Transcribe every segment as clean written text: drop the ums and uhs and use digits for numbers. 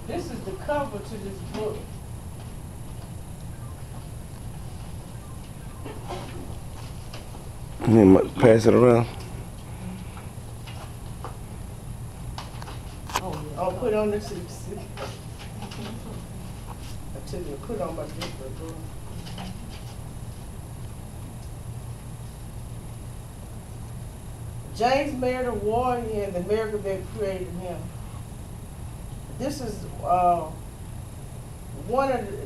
This is the cover to this book. Pass it around. I'll put on this. I tell you, put on my different book. James Meredith Warrior and the miracle that created him. This is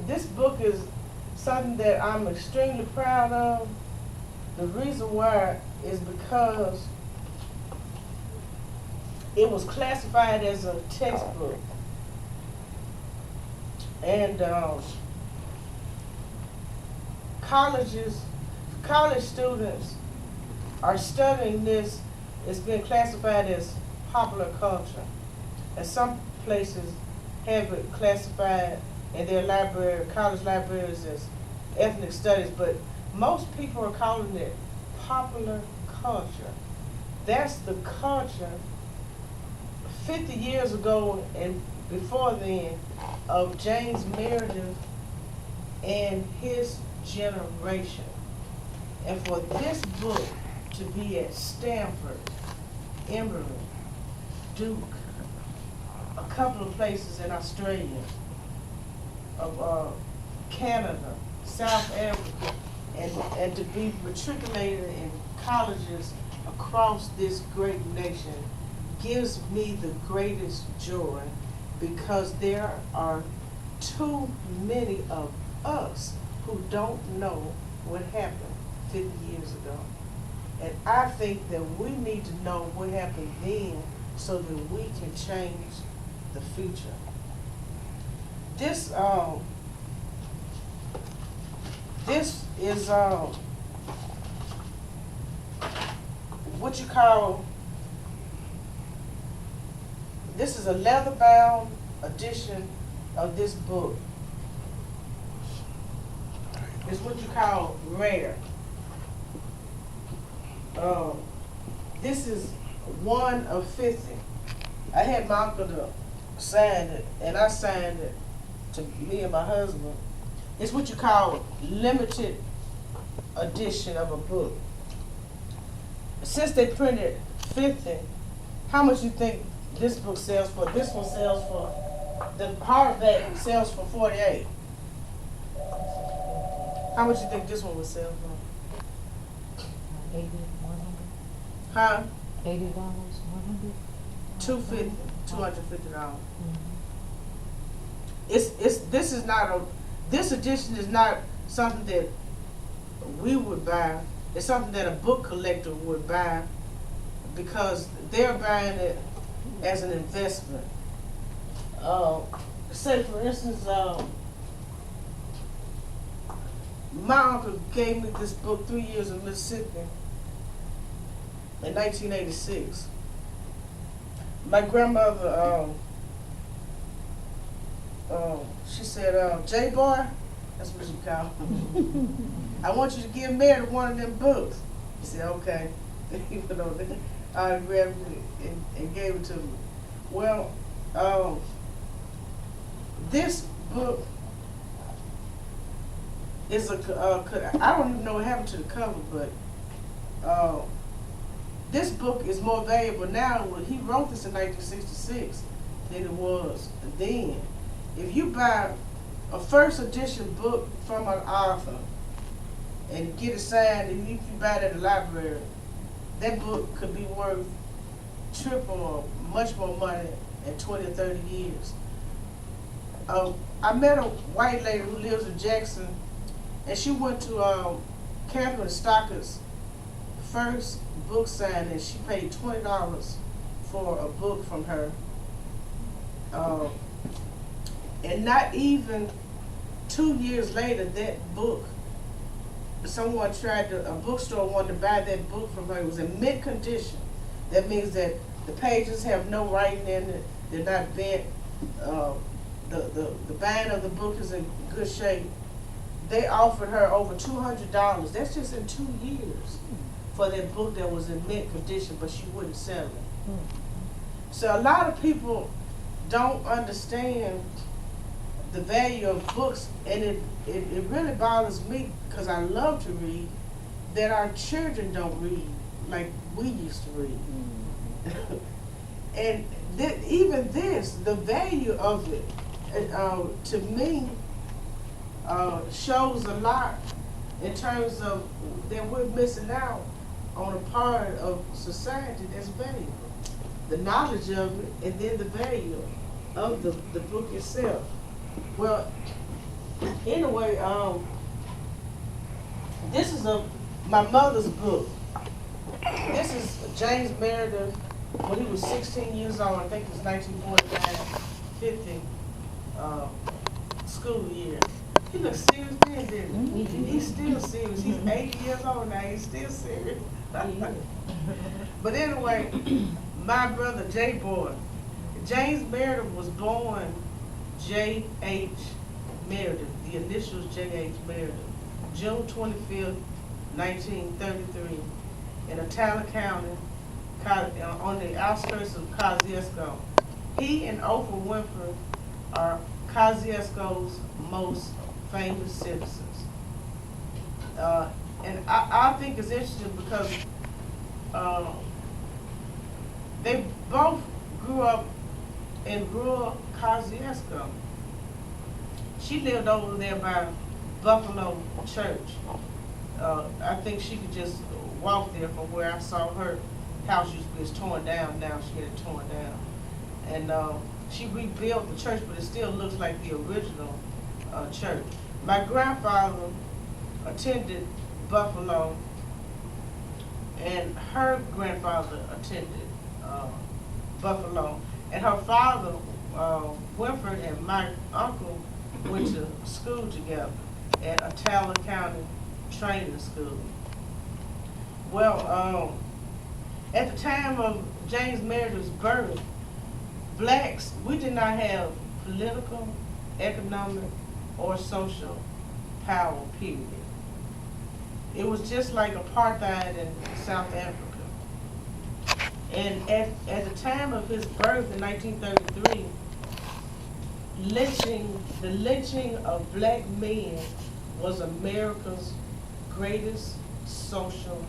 this book is something that I'm extremely proud of. The reason why is because it was classified as a textbook. And college students are studying this. It's been classified as popular culture. And some places have it classified in their library, college libraries, as ethnic studies, but most people are calling it popular culture. That's the culture 50 years ago and before then of James Meredith and his generation. And for this book to be at Stanford, Emory, Duke, a couple of places in Australia, of Canada, South Africa, and to be matriculated in colleges across this great nation gives me the greatest joy, because there are too many of us who don't know what happened 50 years ago. And I think that we need to know what happened then so that we can change the future. This is what you call, this is a leather-bound edition of this book. It's what you call rare. This is one of 50. I had my uncle to sign it, and I signed it to me and my husband. It's what you call limited edition of a book. Since they printed 50, how much you think this book sells for? This one sells for, the hardback sells for $48. How much you think this one would sell for? $80, $100. Huh? $80, $100. $250. Mm-hmm. This edition is not something that we would buy. It's something that a book collector would buy, because they're buying it as an investment. Say for instance, my uncle gave me this book, 3 Years in Mississippi, in 1986. My grandmother, she said, J-Boy, that's what she called me. I want you to give Meredith one of them books. He said, okay. I grabbed it and gave it to me. Well, this book is I don't even know what happened to the cover, but this book is more valuable now. He wrote this in 1966 than it was then. If you buy a first edition book from an author and get it signed, and if you buy it at the library, that book could be worth triple or much more money in 20 or 30 years. I met a white lady who lives in Jackson, and she went to Catherine Stocker's first book signing, and she paid $20 for a book from her. And not even 2 years later, that book, a bookstore wanted to buy that book from her. It was in mint condition. That means that the pages have no writing in it, they're not bent, the bind of the book is in good shape. They offered her over $200. That's just in 2 years for that book that was in mint condition, but she wouldn't sell it. So a lot of people don't understand the value of books, and it really bothers me, because I love to read, that our children don't read like we used to read. And even this, the value of it, to me, shows a lot in terms of that we're missing out on a part of society that's valuable. The knowledge of it, and then the value of the book itself. Well, anyway, this is my mother's book. This is James Meredith when he was 16 years old. I think it was 1949-50 school year. He looked serious then, didn't he? He's still serious. He's 80 years old now. He's still serious. But anyway, my brother J. Boy, James Meredith was born J.H. Meredith, the initials J.H. Meredith, June 25th, 1933, in Atala County, on the outskirts of Kosciuszko. He and Oprah Winfrey are Kosciuszko's most famous citizens. And I think it's interesting because they both grew up in rural Kosciuszko. She lived over there by Buffalo Church. I think she could just walk there from where I saw her house was torn down now. She had it torn down. And she rebuilt the church, but it still looks like the original church. My grandfather attended Buffalo, and her grandfather attended Buffalo. And her father, Winford, and my uncle went to school together at Atala County Training School. Well, at the time of James Meredith's birth, blacks, we did not have political, economic, or social power, period. It was just like apartheid in South Africa. And at the time of his birth in 1933, the lynching of black men was America's greatest social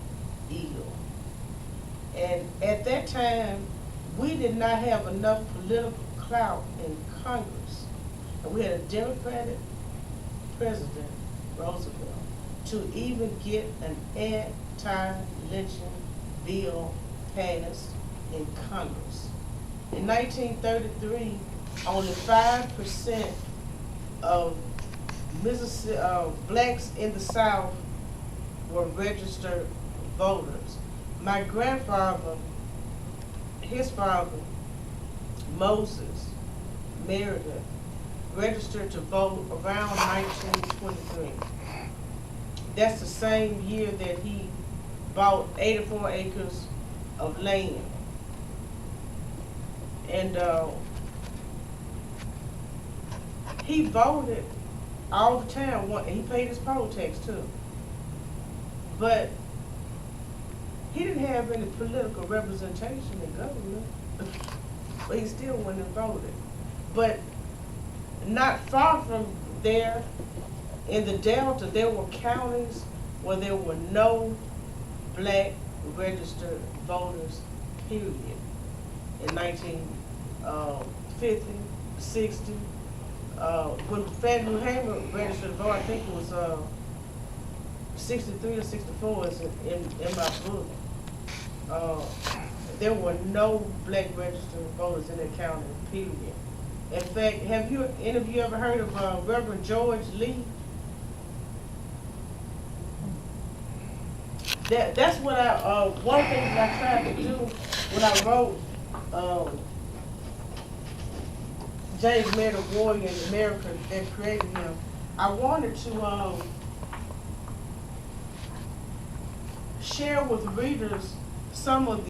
evil. And at that time, we did not have enough political clout in Congress. And we had a Democratic president, Roosevelt, to even get an anti-lynching bill passed in Congress. In 1933, only 5% of blacks in the South were registered voters. My grandfather, his father, Moses Meredith, registered to vote around 1923. That's the same year that he bought 84 acres of land. And he voted all the time. He paid his poll tax too. But he didn't have any political representation in government. But he still went and voted. But not far from there, in the Delta, there were counties where there were no black registered voters, period. In 1950, 60, when Fannie Hamer registered to vote, I think it was 63 or 64 is in my book. There were no black registered voters in that county, period. In fact, have any of you ever heard of Reverend George Lee? That's what one of the things I tried to do when I wrote James Meredith Warrior in America that created him. I wanted to share with readers some of the